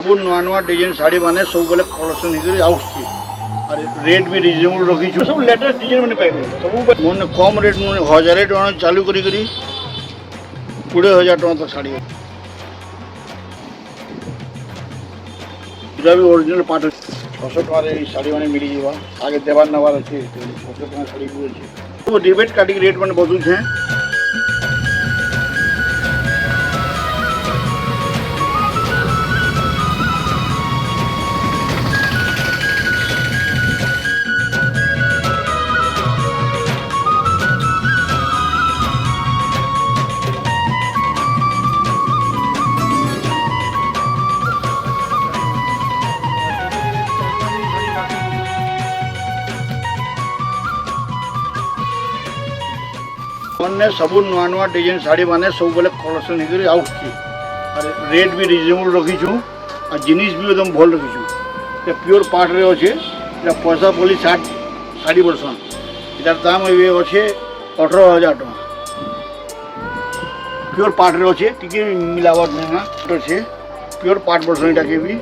सब नुआ नुआ डिजाइन शाड़ी मैंने सब बेले कलेक्शन होकर आउे और रेट भी रिजनेबल रखी सब लेटेस्ट डिजाइन मैंने पाइबे सब मैंने कम रेट मैंने 1000 टका चालू करी 20,000 टका तक शाड़ी इटा भी ओरिजिनल पाट 600 टकर शाड़ी मैंने मिली जावा आगे देवार नवार अच्छे 600 टका शाड़ी भी अच्छे वो डिबेट काटिक रेट मैंने बदलू है। मैंने सब नुआ नुआ डिजाइन शाड़ी मैंने सब बेले कलेक्शन होकर आउे और रेट भी रिजनेबल रखीचु और जिनिस भी एकदम भल रखीचु प्योर पाट रे अच्छे पैसा पड़ी 60% इतार दाम ये अच्छे 18,000 टका प्योर पाट रे अच्छे टी मिलावट नहीं अच्छे प्योर पाट पर्सन इटा के भी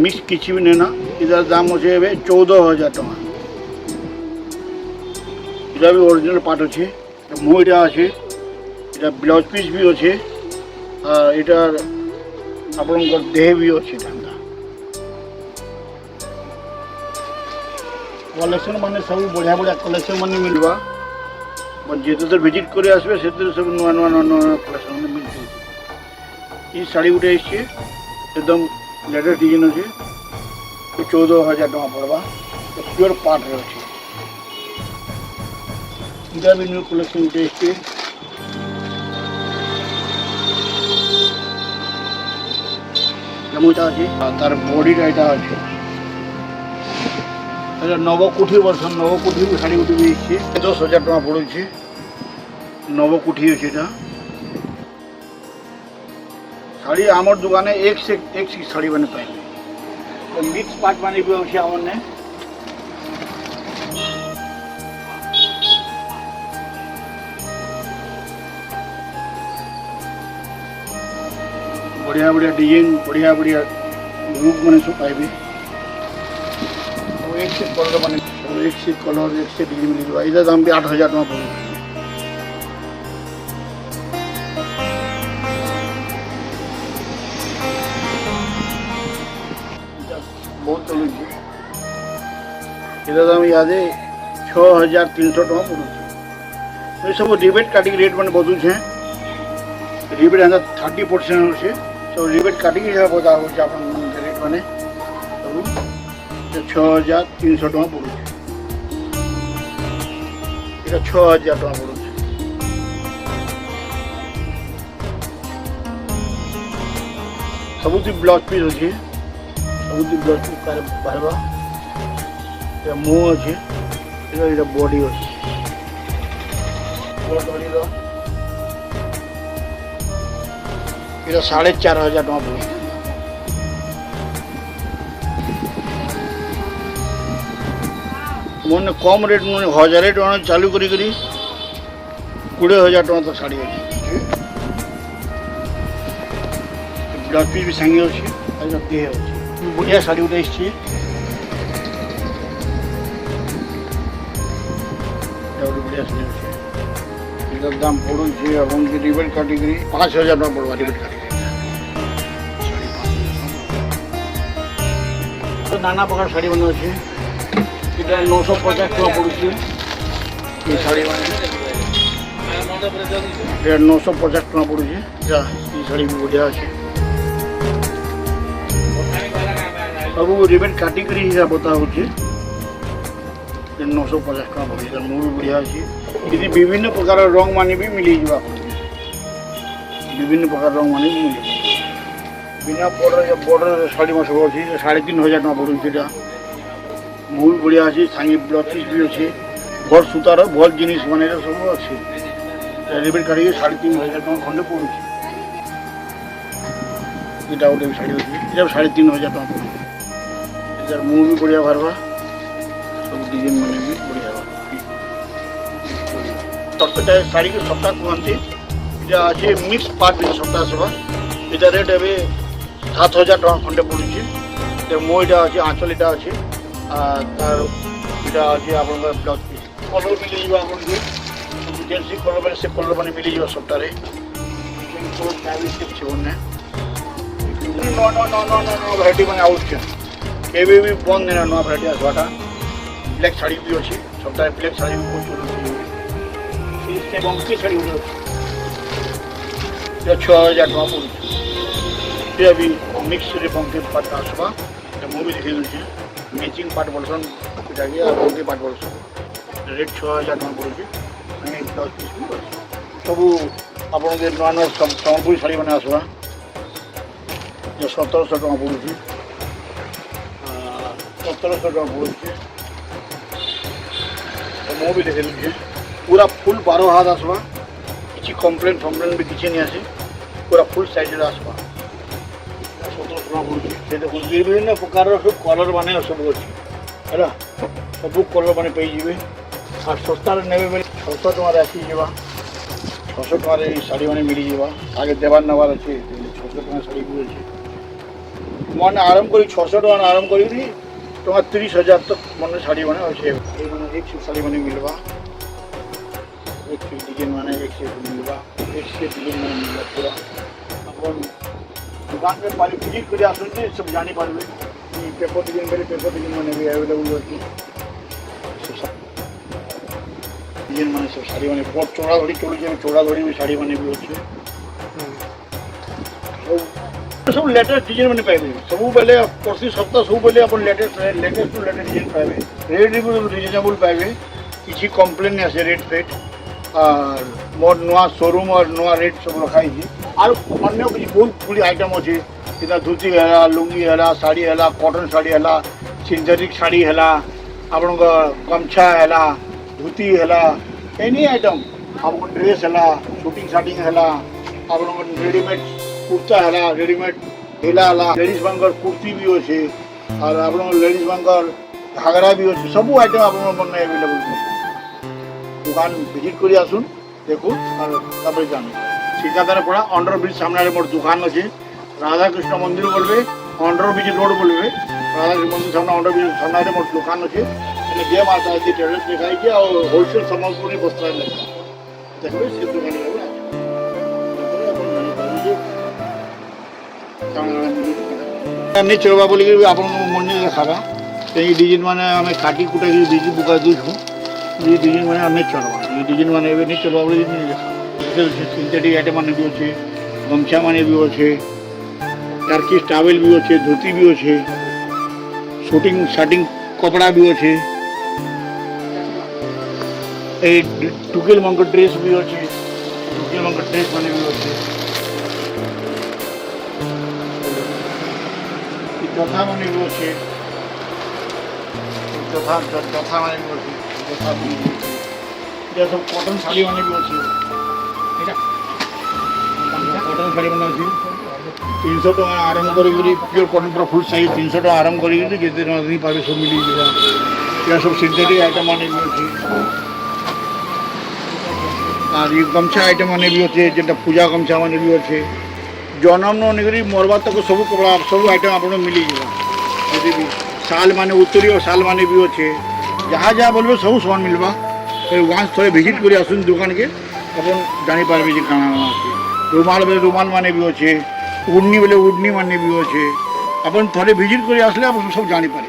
मिक्स किसी भी नहीं इतार दाम अच्छे 14,000 टका इटा भी ओरिजिनल पाट अच्छे मुँह इटा अच्छे इटा ब्लाउज पीस भी अच्छे और इटार आपनकर देह भी अच्छे कलेक्शन माने सब बढ़िया बढ़िया कलेक्शन माने मिलवा जिते विजिट कर आसबे से सब नुआ नुआ नुआ नुआ कलेक्शन माने मिलते ये शाड़ी गुटे एकदम लेटेस्ट डिजाइन अच्छे 14,000 टका पड़वा प्योर पाट रे अच्छे इटा भी न्यू कलेक्शन टेस्ट जमुटा अच्छे तार बॉडीटा এটা আছে এটা নবকুঠি ভার্সন নবকুঠি শাড়ি গুটি भी 10,000 টাকা পড়ছে নবকুঠি আছে এটা শাড়ি আমার দোকানে एक से एक শাড়ি बने पाएंगे तो मिक्स पार्ट बने भी আছে हमने बढ़िया बढ़िया डिजाइन बढ़िया बढ़िया लुक मैंने सब पाइबे एक से कलर मैंने एक से कलर एक से डिजाइन मिल इधर दाम भी 8,000 टका पड़े बहुत चलू इधर दाम याद 6,300 टका पड़े सब रिबेट काटिक रेट मैंने बदलू है रिबेट अंदर 30% अच्छे तो रिबेट काटिक हिसाब बता रेट मैंने सब 6,300 टका पड़े এটা 6,000 टका पड़े सबुति ब्लाउज पीस अच्छे सबुति ब्लाउज पीस बाहर मुँह अच्छे बॉडी अच्छे এটা 4,500 টাকা পড়ে मैंने कम रेट मैंने 1000 टका चालू करी 20,000 टका तक शाड़ी अच्छे ब्लाउज पीस भी सांगे अच्छे देह अच्छे बढ़िया शाड़ी गोटे एसछे बढ़िया शाड़ी अच्छे इधर दाम पड़े अपन रिबेट काटिक 5,000 टका पड़वा रिबेट काटिक तो नाना प्रकार शाड़ी बने अच्छे इधर 950 टका पड़े ये शाड़ी मैंने 950 टका पड़े ये शाड़ी भी बढ़िया अच्छे सब रिबेट काटिक हिसाब बता 950 टका पड़े मुँह भी बढ़िया अच्छे ये विभिन्न प्रकार रंग माने भी मिली जावा विभिन्न प्रकार रंग माने भी मिली बिना बॉर्डर शाड़ी में सब अच्छे 3,500 टका पड़े मुँह भी बढ़िया अच्छे सांगे ब्लाउज पीस भी अच्छे भल सूतार भल जिनिस बने सब अच्छे रिबेट काटिक 3,500 टका खंडे पड़े এটা गोटे शाड़ी अच्छे এটা 3,500 टका पड़े इधर मुँह भी बढ़िया बाहर सब डिजाइन मैंने भी बढ़िया सप्ताह शाड़ी के सप्ताह कहते इटा अच्छे मिक्स पार्ट सप्ताह सब इधर रेट ए 7,000 टका खंडे पड़ुଛି। मो यहाँ अच्छे आंचल यहाँ अच्छे तार यहाँ अच्छे आप ब्लाउज पिस कलर मिल जाए आपको जेन्सी कलर मैंने से कलर मैंने मिल जाए सप्ताह भेराइटी मैंने आउट के भी बंद नहीं नुआ भेराइटी आसवाटा ब्लैक शाड़ी भी अच्छी सप्ताह ब्लैक शाड़ी भी बहुत चलुची बंकी शाड़ी अच्छे 6,000 टका पड़ुଛି अभी मिक्स रे बंकी पार्ट आसवा मुझे देखी दूसरी मैचिंग पार्ट बोलसन बंकी पार्ट बोलसन रेट 6,000 टका पड़ुଛି ब्लाउज पिस सब आप नुआ नुआ सम्बलपुरी शाड़ी मैंने आसवा 1,700 टका पड़ुଛି 1,700 टका पड़ुଛି मो भी देखी दूसरी पूरा फुल 12 हाथ आसवा किसी कम्प्लेन फम्प्लेन भी किसी नहीं आसे पूरा फुल साइज आसवा 1,700 टका पड़ुଛି देखो विभिन्न प्रकार सब कलर मान सब अच्छी है सब कलर मान पाइबे और सस्ता ने 600 टकर आसी 600 टकर शाड़ी मैंने मिल जावा आगे देवार नवार अच्छे 600 टका शाड़ी भी अच्छे मैंने आरम्भ कर 600 टका आरम्भ कर 30,000 तक मन शाड़ी मैंने अच्छे एक से शाड़ी मैंने मिलवा एक से डिजाइन मैंने एक से मिलवा एक से डिजाइन मैंने मिलवा पूरा अपन दुकान पे पाली विजिट कर आसुँचे सब जानी पारे पेपर डिजाइन मेरे पेपर डिजाइन मैंने भी अवेलेबल अच्छी डिजाइन मैंने सब शाड़ी मैंने बहुत चौड़ा धड़ी चलुचे चौड़ा धड़ी भी शाड़ी मैंने भी अच्छे सब लेटेस्ट डिजाइन मैंने पाइबे सब बेले प्रति सप्ताह सब बेले अपन latest latest to latest design पाइबे रेट भी रिजनेबल पाइबे किसी कम्प्लेन नहीं आसे रेट फेट और मोर नुआ शोरूम और नुआ रेट सब रखाई और अन्य किसी बहुत गुड़ी आइटम अच्छे जितना धोती है लुंगी है शाड़ी है कॉटन शाड़ी है सिंथेटिक शाड़ी है आपण गमछा है धोती है एनी आइटम आपको ड्रेस है शूटिंग शाटिंग है आप रेडीमेड कुर्ता है रेडीमेड ढीला है लेडीज मानकर कुर्ती भी अच्छे और आप लेडीज मानकर घाघरा भी अच्छे सब आइटम आप मन एवेलेबल दुकान विजिट कर आसुन देखो और जान ठिकादार पड़ा अंडर ब्रिज सामने मोर दुकान अच्छे राधाकृष्ण मंदिर बोलबे अंडर ब्रिज रोड बोलबे राधाकृष्ण मंदिर सामने अंडर ब्रिज सामने मोर दुकान अच्छे जे माता है टेलर्स लिखाई के और होलसेल सम्बलपुरी वस्त्र लिखा देखबे से दुकान नहीं चलवा बोल आप मन देखाबा ये डिजाइन मैंने आम काटी कुटा डिजाइन बुका दूँ ये डिजाइन मैंने नहीं चलवा ये डिजाइन मैंने नहीं चलवा बोले सिंथेटिक आइटम मैंने भी अच्छे गमछा मैंने भी अच्छे टर्किश टावेल भी अच्छे धोती भी अच्छे शूटिंग शाटिंग कपड़ा भी अच्छे टुकेल मंग ड्रेस भी अच्छे टुकेल मंग ड्रेस मैंने भी अच्छे चौथा मैंने भी अच्छे चौथा मैंने भी अच्छे चौथा भी सब कॉटन शाड़ी मैंने भी अच्छे कॉटन शाड़ी मैंने अच्छी 300 टका आरम्भ कर प्योर कॉटन पूरा फुल साइज 300 टका आरम्भ कर जिते नहीं पारे सब मिल जाए सब सिंथेटिक आइटम मैंने भी अच्छे और ये गमछा आइटम मैंने भी अच्छे जेटा पूजा गमछा मैंने भी अच्छे जन्म नहीं मरवा तक सब कपड़ा सब आइटम आप मिल जाए भी साल माने उत्तरी और साल माने भी अच्छे जहाँ जहाँ बोलबे सब सामान मिलवा वहाँ थोड़े विजिट कर आसुन दुकान के अपन जानी पारे जे काना रुमाल बेले रुमाल माने भी अच्छे उड़नी बेले उड़नी माने भी अच्छे अपन थोड़े विजिट कर आसले आप सब जानी पारे।